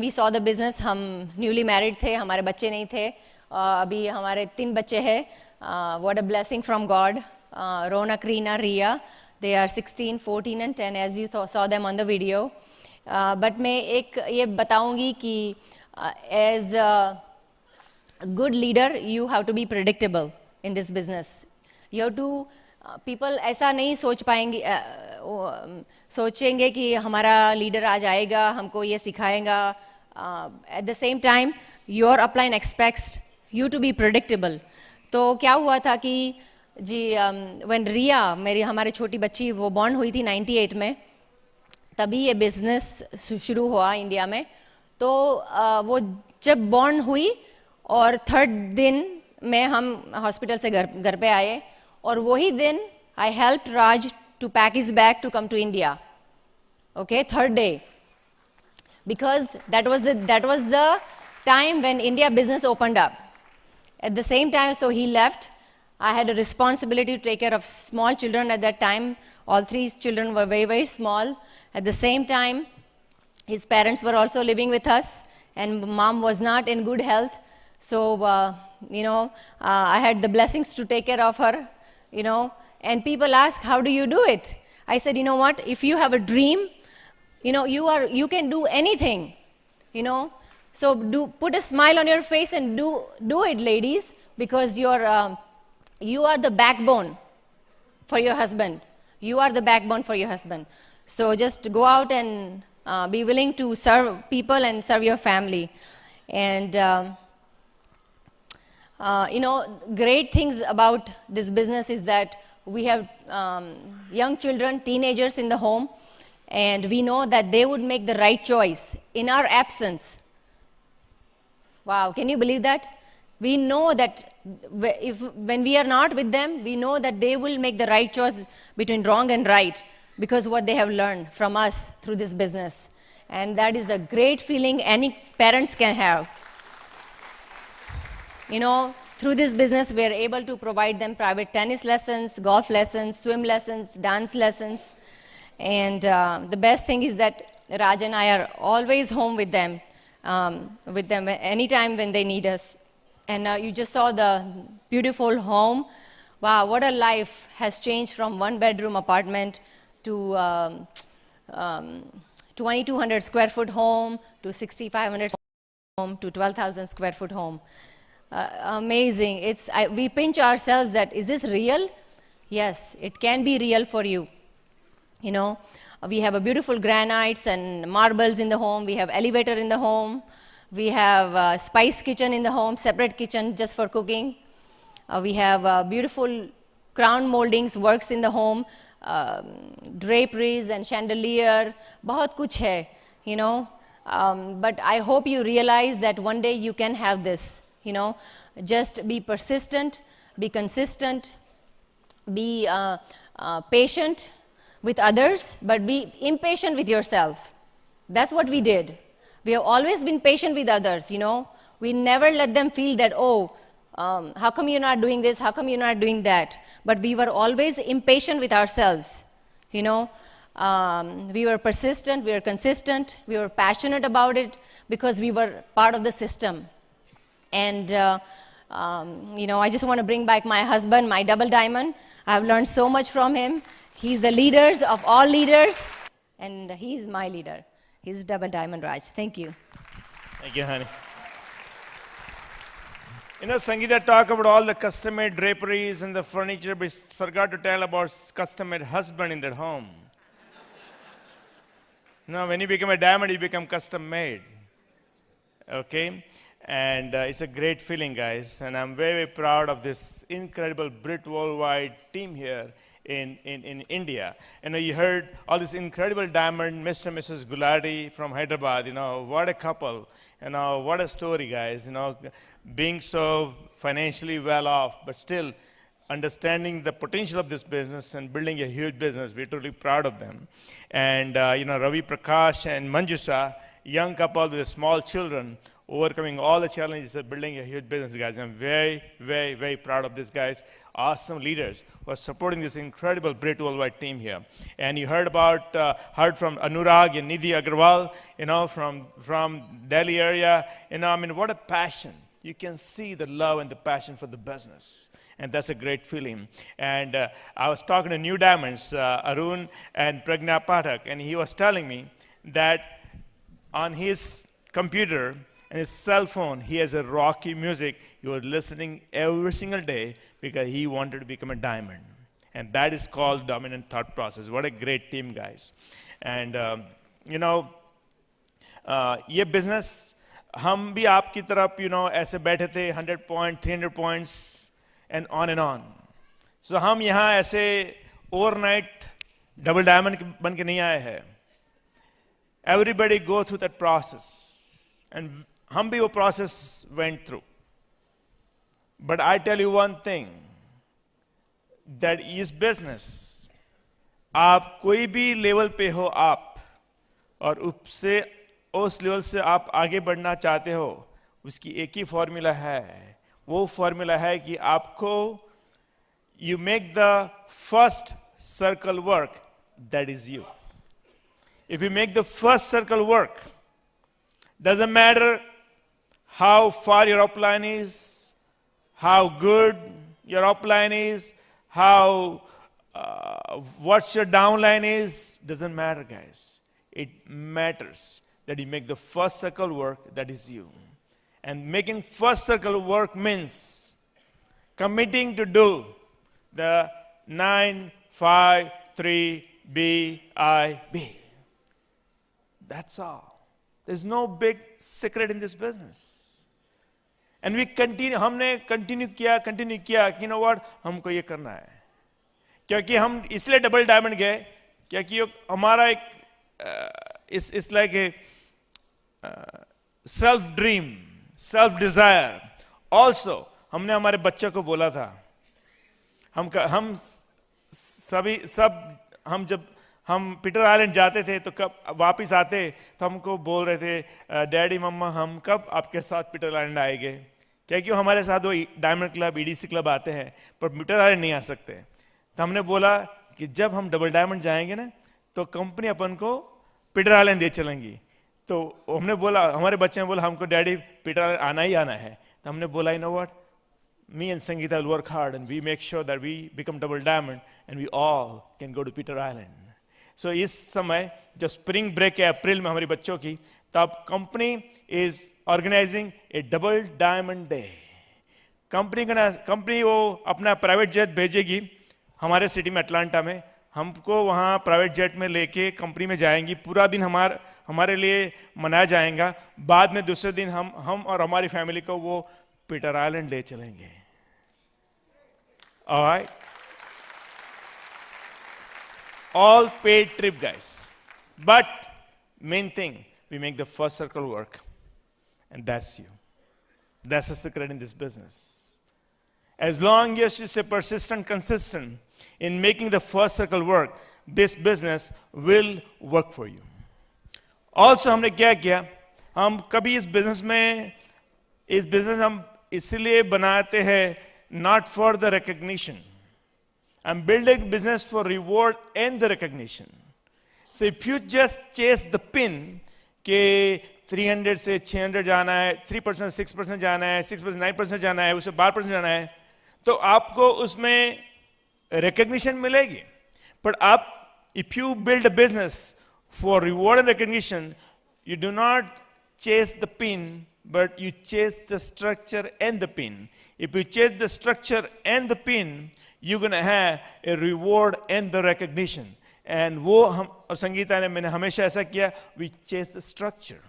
we saw the business, हम newly married थे, हमारे बच्चे नहीं थे. अभी हमारे 3 बच्चे हैं. What a blessing from God. Ronak, Reena, Ria. They are 16, 14 and 10, as you saw them on the video. But मैं एक ये बताऊंगी कि as a good leader, you have to be predictable in this business. You have to people ऐसा नहीं सोचेंगे कि हमारा लीडर आज आएगा, हमको ये सिखाएगा. At the same time, your upline expects you to be predictable. तो क्या हुआ था कि when Ria, हमारी छोटी बच्ची, वो born हुई थी 98 में, तभी ये बिजनेस शुरू हुआ इंडिया में. तो वो जब बॉर्न हुई और 3rd दिन में हम हॉस्पिटल से घर पे आए, और वही दिन I help Raj to pack his bag to come to India. Okay, 3rd day, because that was the time when India business opened up. At the same time, so he left. I had a responsibility to take care of small children at that time. All 3 children were very, very small. At the same time, his parents were also living with us, and mom was not in good health. So, I had the blessings to take care of her, and people ask, how do you do it? I said, you know what, if you have a dream, you can do anything, So put a smile on your face and do it, ladies, because you are the backbone for your husband. You are the backbone for your husband. So just go out and be willing to serve people and serve your family. And, great things about this business is that we have young children, teenagers in the home, and we know that they would make the right choice in our absence. Wow, can you believe that? We know that when we are not with them, we know that they will make the right choice between wrong and right, because what they have learned from us through this business. And that is a great feeling any parents can have. Through this business, we are able to provide them private tennis lessons, golf lessons, swim lessons, dance lessons. And the best thing is that Raj and I are always home with them anytime when they need us. And you just saw the beautiful home. Wow, what a life has changed from 1-bedroom apartment to 2,200 square foot home, to 6,500 home, to 12,000 square foot home. Amazing. We pinch ourselves that, is this real? Yes, it can be real for you. We have a beautiful granites and marbles in the home. We have elevator in the home. We have a spice kitchen in the home, separate kitchen just for cooking. We have beautiful crown moldings, works in the home, draperies and chandelier. Bahut kuch hai, But I hope you realize that one day you can have this, Just be persistent, be consistent, be patient with others, but be impatient with yourself. That's what we did. We have always been patient with others, We never let them feel that, how come you're not doing this? How come you're not doing that? But we were always impatient with ourselves, We were persistent, we were consistent, we were passionate about it because we were part of the system. And, I just want to bring back my husband, my double diamond. I've learned so much from him. He's the leader of all leaders, and he's my leader. He's double diamond Raj. Thank you. Thank you, honey. Sangeeta talked about all the custom-made draperies and the furniture, but forgot to tell about custom-made husband in that home. When you become a diamond, you become custom-made. Okay? And it's a great feeling, guys. And I'm very, very proud of this incredible Brit Worldwide team here in India. You heard all this incredible diamond, Mr. and Mrs. Gulati from Hyderabad. What a couple. What a story, guys. Being so financially well off, but still understanding the potential of this business and building a huge business. We're totally proud of them. And, Ravi Prakash and Manjusha, young couple with small children, overcoming all the challenges of building a huge business, guys. I'm very, very, very proud of these guys. Awesome leaders who are supporting this incredible Brit Worldwide team here. And you heard from Anurag and Nidhi Agarwal, from Delhi area. What a passion. You can see the love and the passion for the business. And that's a great feeling. And I was talking to New Diamonds, Arun and Pragna Pathak, and he was telling me that on his computer and his cell phone, he has a Rocky music. He was listening every single day because he wanted to become a diamond. And that is called dominant thought process. What a great team, guys. And, ये business, हम भी आपकी तरफ, ऐसे बैठे थे, 100 points, 300 points, and on. So हम यहाँ ऐसे overnight double diamond बन के नहीं आए हैं. Everybody go through that process. And हम भी वो process went through. But I tell you one thing, that is business. आप कोई भी लेवल पे हो आप, और उससे उस लेवल से आप आगे बढ़ना चाहते हो, उसकी एक ही फॉर्मूला है. वो फॉर्मूला है कि आपको you make the first circle work, that is you. If you make the first circle work, doesn't matter how far your upline is, how good your upline is, how what your downline is, doesn't matter, guys. It matters that you make the first circle work, that is you. And making first circle work means committing to do the 9, 5, 3, B, I, B. That's all. There's no big secret in this business. And we continue, हमने continue किया, you know what, हमको ये करना है. क्योंकि हम इसलिए double diamond गए, क्योंकि हमारा एक it's like a self dream, self desire. Also, हमने हमारे बच्चों को बोला था, हम जब हम पीटर आइलैंड जाते थे तो कब वापस आते तो हमको बोल रहे थे, डैडी मम्मा हम कब आपके साथ पीटर आइलैंड आएंगे, क्योंकि हमारे साथ वो डायमंड क्लब ईडीसी क्लब आते हैं पर पीटर आइलैंड नहीं आ सकते. तो हमने बोला कि जब हम डबल डायमंड जाएंगे ना तो कंपनी अपन को पीटर आइलैंड ले चलेंगी. तो हमने बोला, हमारे बच्चे ने बोला हमको डैडी पीटर आइलैंड आना ही आना है. तो हमने बोला, you know what, me and Sangeeta will work hard and we make sure that we become double diamond and we all can go to Peter Island. So इस समय जब स्प्रिंग ब्रेक है अप्रैल में हमारे बच्चों की, तब company is organizing a double diamond day. Company वो अपना प्राइवेट जेट भेजेगी हमारे सिटी में अटलांटा में, हमको वहाँ प्राइवेट जेट में लेके कंपनी में जाएंगी. पूरा दिन हमारे लिए मनाया जाएगा. बाद में दूसरे दिन हम और हमारी फैमिली को वो पीटर आइलैंड ले चलेंगे. All right? All paid trip, guys. But main thing, we make the first circle work. And that's you. That's the secret in this business. As long as you stay persistent, consistent in making the first circle work, this business will work for you. Also, हमने क्या किया, हम कभी इस business हम इसलिए बनाते हैं, not for the recognition. I'm building business for reward and the recognition. So if you just chase the pin कि 300 से 600 जाना है, 3% 6% जाना है, 6% 9% जाना है, उसे 12% जाना है, तो आपको उसमें recognition मिलेगी. But if you build a business for reward and recognition, you do not chase the pin, but you chase the structure and the pin. If you chase the structure and the pin, you're going to have a reward and the recognition. And वो हम और संगीता ने मैंने हमेशा ऐसा किया, we chase the structure.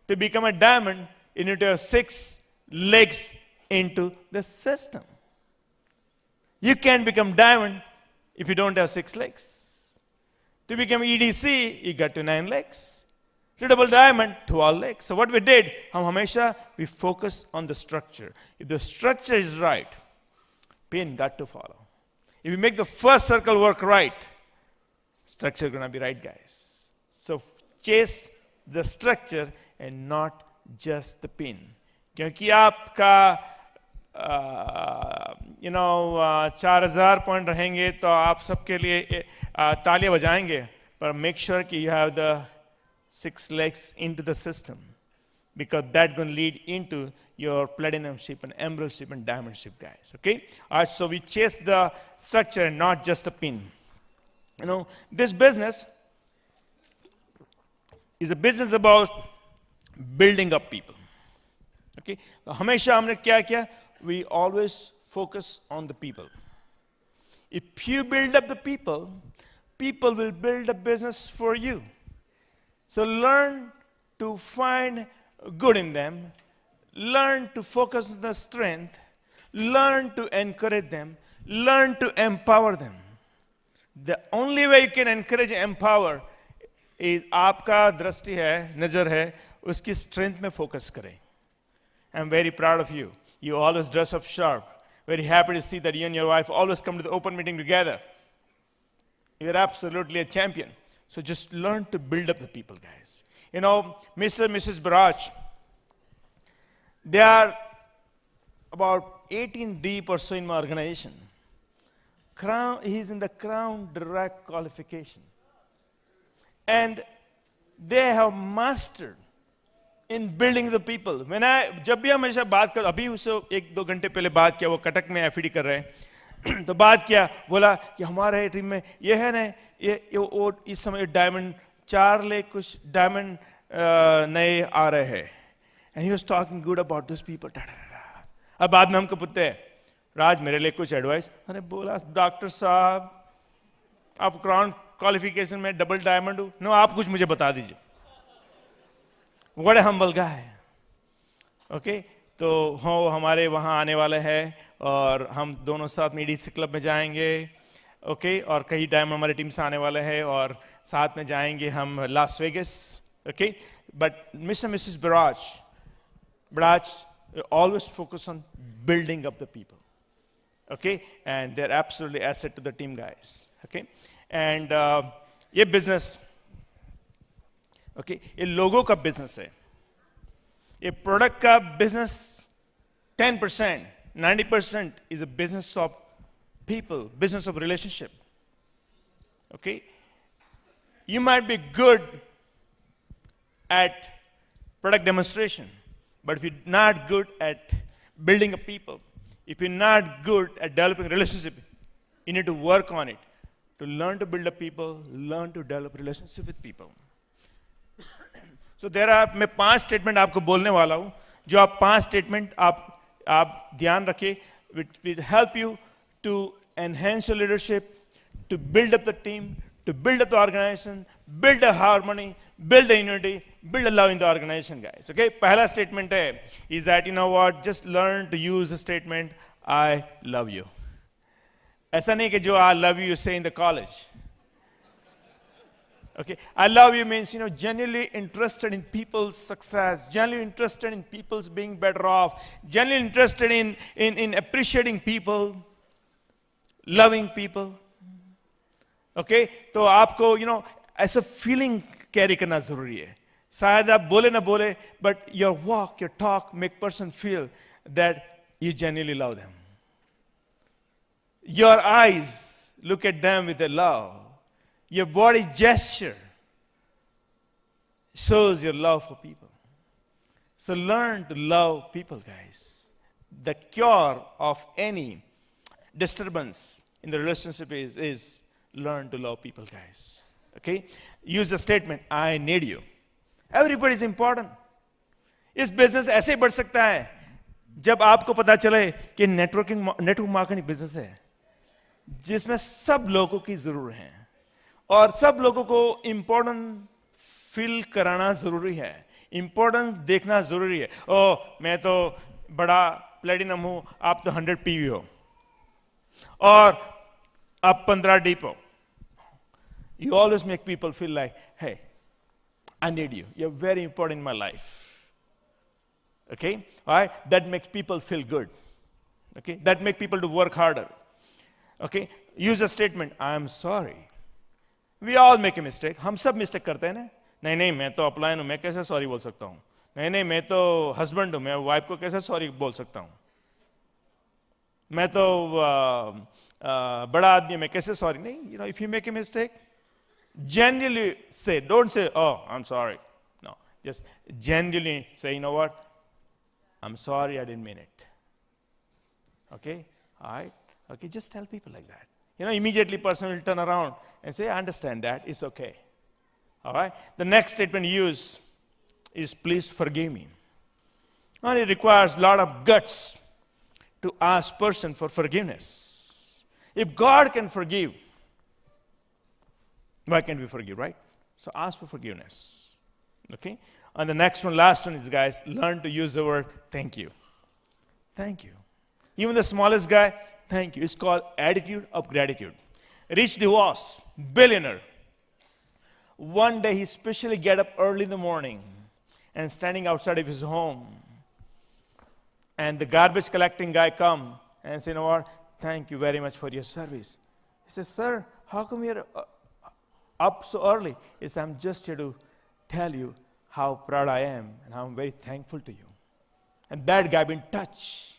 To become a diamond, you need to have 6 legs into the system. You can't become diamond if you don't have 6 legs. To become EDC, you got to 9 legs. To double diamond, 12 legs. So what we did, we focus on the structure. If the structure is right, pin got to follow. If you make the first circle work right, structure is going to be right, guys. So chase the structure and not just the pin. क्योंकि आपका 4000 point रहेंगे तो आप सबके लिए तालियां बजाएंगे, पर make sure कि you have the 6 legs into the system, because that's going to lead into your platinum ship and emerald ship and diamond ship, guys. Okay? All right, so we chase the structure and not just a pin. This business is a business about building up people. Okay? हमेशा हमने क्या किया? We always focus on the people. If you build up the people, people will build a business for you. So learn to find good in them, learn to focus on the strength, learn to encourage them, learn to empower them. The only way you can encourage and empower आपका दृष्टि है, नजर है, उसकी strength में focus करें. I am very proud of you. You always dress up sharp. Very happy to see that you and your wife always come to the open meeting together. You're absolutely a champion. So just learn to build up the people, guys. You know, Mr. and Mrs. Baraj, they are about 18 deep or so in my organization. He's in the Crown Direct qualification. And they have mastered in building the people. जब भी हम ऐसा बात कर, अभी उससे 1-2 घंटे पहले बात किया, वो कटक में एफडी कर रहे हैं, तो बात किया, बोला कि हमारे टीम में ये है ना, ये वो इस समय डायमंड 4 लाख कुछ डायमंड नए आ रहे हैं. And he was talking good about this people. अब बाद में हमको पूछते हैं, राज मेरे लिए कुछ एडवाइस. मैंने बोला डॉक्टर साहब आप क्राउन क्वालिफिकेशन में डबल डायमंड हूँ, नो आप कुछ मुझे बता दीजिए. What a humble guy. Okay, तो हो हमारे वहाँ आने वाले हैं और हम दोनों साथ में डीसी क्लब में जाएंगे. ओके, और कई टाइम हमारी टीम से आने वाले हैं और साथ में जाएंगे हम Las Vegas. Okay, but mister Mrs Baraj always focus on building up the people. Okay, and they're absolutely asset to the team, guys. Okay, and ये business, okay, ये लोगों का business है, ये product का business 10%, 90% is a business of people, business of relationship. Okay, you might be good at product demonstration, but if you're not good at building a people, if you're not good at developing relationship, you need to work on it. To learn to build a people, learn to develop relationship with people. So there are, मैं 5 statement आपको बोलने वाला हूँ, जो आप 5 statement आप ध्यान रखें, which will help you to enhance your leadership, to build up the team, to build up the organization, build a harmony, build a unity, build a love in the organization, guys. Okay, पहला statement है, is that, you know what, just learn to use the statement, I love you. ऐसा नहीं कि जो I love you say in the college. Okay, I love you means, you know, genuinely interested in people's success, genuinely interested in people's being better off, genuinely interested in appreciating people, loving people. Okay, तो आपको, you know, ऐसा feeling carry करना जरूरी है. शायद आप बोले ना बोले, but your walk, your talk make person feel that you genuinely love them. Your eyes look at them with a love. Your body gesture shows your love for people. So learn to love people, guys. The cure of any disturbance in the relationship is learn to love people, guys. Okay? Use the statement, I need you. Everybody is important. इस business ऐसे बढ़ सकता है जब आपको पता चले कि network marketing business है जिसमें सब लोगों की जरूरत है और सब लोगों को important feel कराना जरूरी है, important देखना जरूरी है. ओ मैं तो बड़ा platinum हूं, आप तो 100 PV हो और आप 15 deep हो. You always make people feel like, hey, I need you. You're very important in my life. Okay? All right? That makes people feel good. Okay? That makes people to work harder. Okay? Use a statement, I am sorry. We all make a mistake. हम सब mistake करते हैं ना? नहीं मैं तो upline हूँ, मैं कैसे sorry बोल सकता हूँ? नहीं मैं तो husband हूँ, मैं wife को कैसे sorry बोल सकता हूँ? मैं तो बड़ा आदमी, मैं कैसे sorry? नहीं, you know, if you make a mistake, genuinely say, don't say, oh, I'm sorry. No, just genuinely say, you know what? I'm sorry, I didn't mean it. Okay? All right? Okay, just tell people like that. You know, immediately person will turn around and say, I understand that, it's okay. All right? The next statement use is, please forgive me. And it requires a lot of guts to ask person for forgiveness. If God can forgive, why can't we forgive, right? So ask for forgiveness. Okay? And the next one, last one is, guys, learn to use the word thank you. Thank you. Even the smallest guy, thank you. It's called attitude of gratitude. Rich DeVos, billionaire, one day he specially get up early in the morning and standing outside of his home. And the garbage collecting guy come and say, you know what, thank you very much for your service. He says, sir, how come you're up so early? He says, I'm just here to tell you how proud I am and how I'm very thankful to you. And that guy been touched.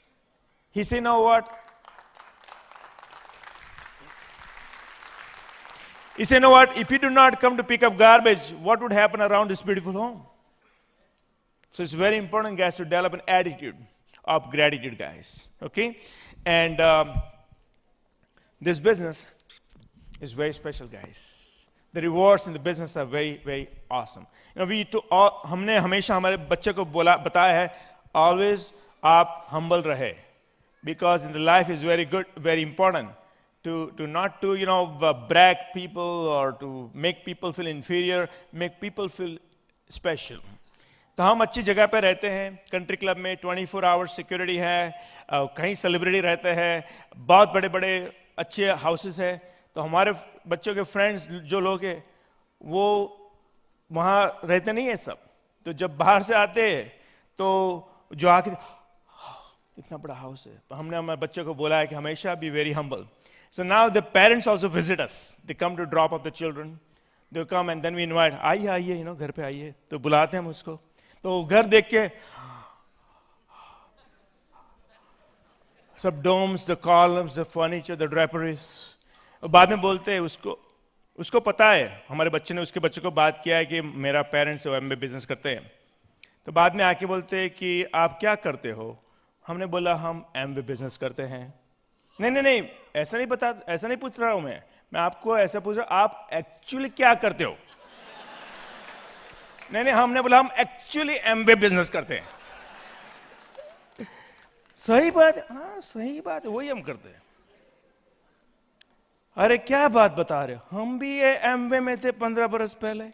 He said, you know what? He said, you know what? If you do not come to pick up garbage, what would happen around this beautiful home? So it's very important, guys, to develop an attitude of gratitude, guys. Okay? And this business is very special, guys. The rewards in the business are very, very awesome. You know, हमने हमेशा हमारे बच्चे को बताया है, always आप humble रहे. Because in the life is very good, very important to not to, you know, brag people or to make people feel inferior, make people feel special. तो हम अच्छी जगह पे रहते हैं, कंट्री क्लब में 24 आवर्स सिक्योरिटी है, कहीं सेलिब्रिटी रहते हैं, बहुत बड़े बड़े अच्छे हाउसेस है, तो हमारे बच्चों के फ्रेंड्स जो लोग हैं वो वहाँ रहते नहीं है सब, तो जब बाहर से आते हैं तो जो आके इतना बड़ा हाउस है, तो हमने हमारे बच्चों को बोला है कि हमेशा be very humble. So now the parents also visit us. They come to drop off the children. They come and then we invite. आइए आइए, you know, घर पे आइए. तो बुलाते हैं हम उसको. तो घर देख के सब domes, the columns, the furniture, the draperies. और बाद में बोलते हैं उसको पता है, हमारे बच्चे ने उसके बच्चे को बात किया है कि मेरा पेरेंट्स एमबे बिजनेस करते हैं. तो बाद में आके बोलते हैं कि आप क्या करते हो? हमने बोला हम एमबे बिजनेस करते हैं. नहीं, ऐसा नहीं पूछ रहा हूं मैं आपको ऐसा पूछ रहा हूं, आप एक्चुअली क्या करते हो? नहीं, हमने बोला हम एक्चुअली एमबे बिजनेस करते हैं. सही बात है, हाँ सही बात है, वही हम करते हैं. अरे क्या बात बता रहे हो? हम भी ये एमबे में थे 15 बरस पहले.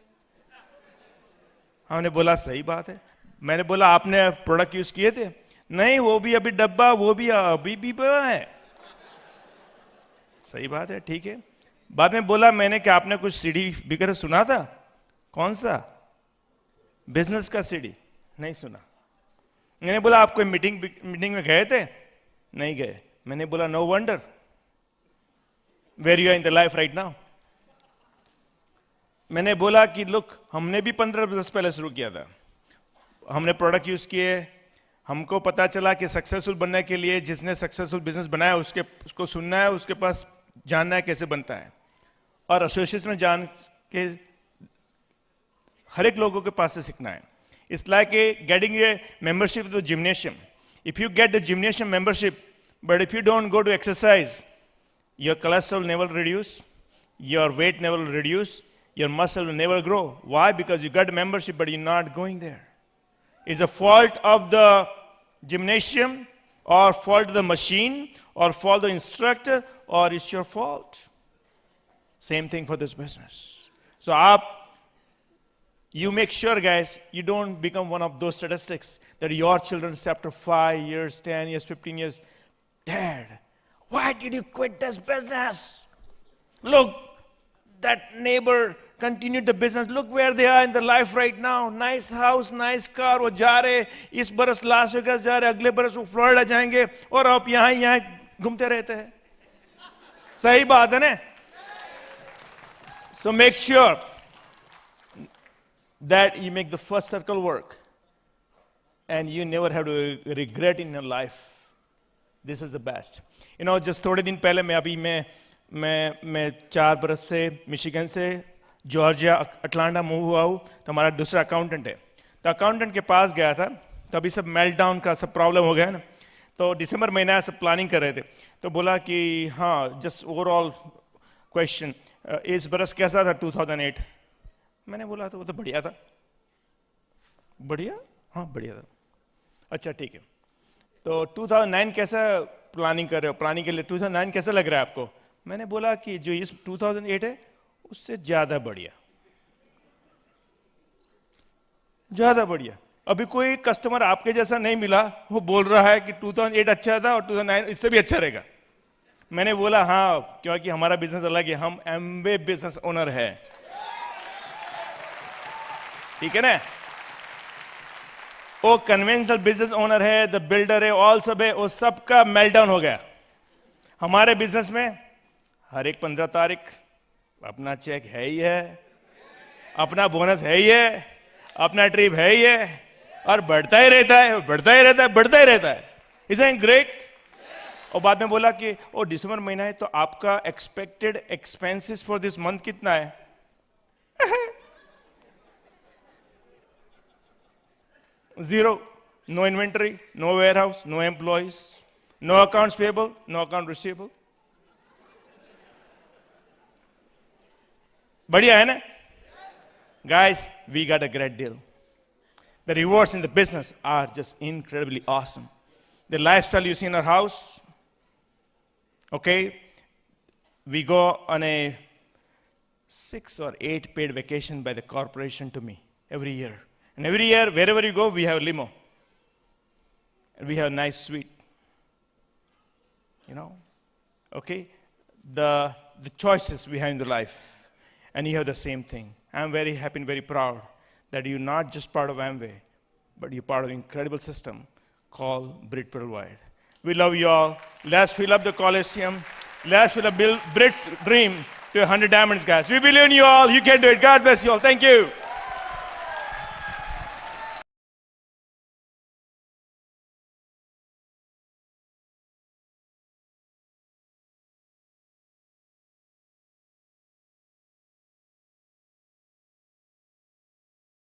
हमने बोला सही बात है. मैंने बोला आपने प्रोडक्ट यूज किए थे? नहीं, वो भी अभी डब्बा, वो भी अभी है. सही बात है, ठीक है. बाद में बोला मैंने कि आपने कुछ सीडी बिकर सुना था? कौन सा? बिजनेस का सीडी? नहीं सुना. मैंने बोला आप कोई मीटिंग में गए थे? नहीं गए. मैंने बोला no wonder where you are in the life right now. मैंने बोला कि लुक, हमने भी 15 बरस पहले शुरू किया था, हमने प्रोडक्ट यूज किए, हमको पता चला कि सक्सेसफुल बनने के लिए जिसने सक्सेसफुल बिजनेस बनाया उसको सुनना है, उसके पास जानना है कैसे बनता है, और एसोसिएट्स में जान के हर एक लोगों के पास से सीखना है. It's like getting a membership to the gymnasium. If you get the gymnasium membership, but if you don't go to exercise, your cholesterol never reduce, your weight never reduce, your muscle will never grow. Why? Because you got a membership, but you're not going there. It's a fault of the gymnasium, or fault of the machine, or fault of the instructor, or it's your fault. Same thing for this business. So you make sure, guys, you don't become one of those statistics that your children after 5 years, 10 years, 15 years, Dad, why did you quit this business? Look, that neighbor continued the business. Look where they are in their life right now. Nice house, nice car. वो जा रहे, इस बरस Las Vegas जा रहे, अगले बरस वो फ्लोरिडा जाएंगे, और आप यहाँ घूमते रहते हैं. सही बात है ना? So make sure that you make the first circle work, and you never have to regret in your life. This is the best. You know, just थोड़े दिन पहले मैं 4 बरस से मिशिगन से जॉर्जिया अटलांटा मूव हुआ हूँ. तो हमारा दूसरा अकाउंटेंट है, तो अकाउंटेंट के पास गया था, तो अभी सब मेल्टडाउन का सब प्रॉब्लम हो गया ना, तो दिसंबर महीना सब प्लानिंग कर रहे थे. तो बोला कि हाँ, जस्ट ओवरऑल क्वेश्चन, इस बरस कैसा था 2008? मैंने बोला तो वो तो बढ़िया था. बढ़िया? हाँ बढ़िया था. अच्छा ठीक है, तो 2009 कैसा प्लानिंग कर रहे हो? प्लानिंग के लिए 2009 कैसा लग रहा है आपको? मैंने बोला कि जो इस 2008 है उससे ज्यादा बढ़िया. ज्यादा बढ़िया. अभी कोई कस्टमर आपके जैसा नहीं मिला, वो बोल रहा है कि 2008 अच्छा था और 2009 इससे भी अच्छा रहेगा. मैंने बोला हाँ, क्योंकि हमारा बिजनेस अलग है, हम एमवे बिजनेस ओनर है. ठीक है ना? वो कन्वेंशनल बिजनेस ओनर है, द बिल्डर है, ऑल सब है, वो सबका मेल्टडाउन हो गया। हमारे बिजनेस में हर एक 15 तारीख अपना चेक है ही है, अपना बोनस है ही है, अपना ट्रिप है ही है, और बढ़ता ही रहता है, बढ़ता ही रहता है, बढ़ता ही रहता है। Isn't great? और बाद में बोला कि ओ दिसंबर महीना है तो आपका expected expenses for this month कितना है? Zero. No inventory, no warehouse, no employees, no accounts payable, no account receivable. बढ़िया है ना? Guys, we got a great deal. The rewards in the business are just incredibly awesome. The lifestyle you see in our house, okay? We go on a 6 or 8 paid vacation by the corporation to me every year. And every year, wherever you go, we have a limo. And we have a nice suite. You know? Okay? The choices we have in the life. And you have the same thing. I'm very happy and very proud that you're not just part of Amway, but you're part of an incredible system called Brit Worldwide. We love you all. Let's fill up the Coliseum. Let's fill up Brit's dream to 100 diamonds, guys. We believe in you all. You can do it. God bless you all. Thank you.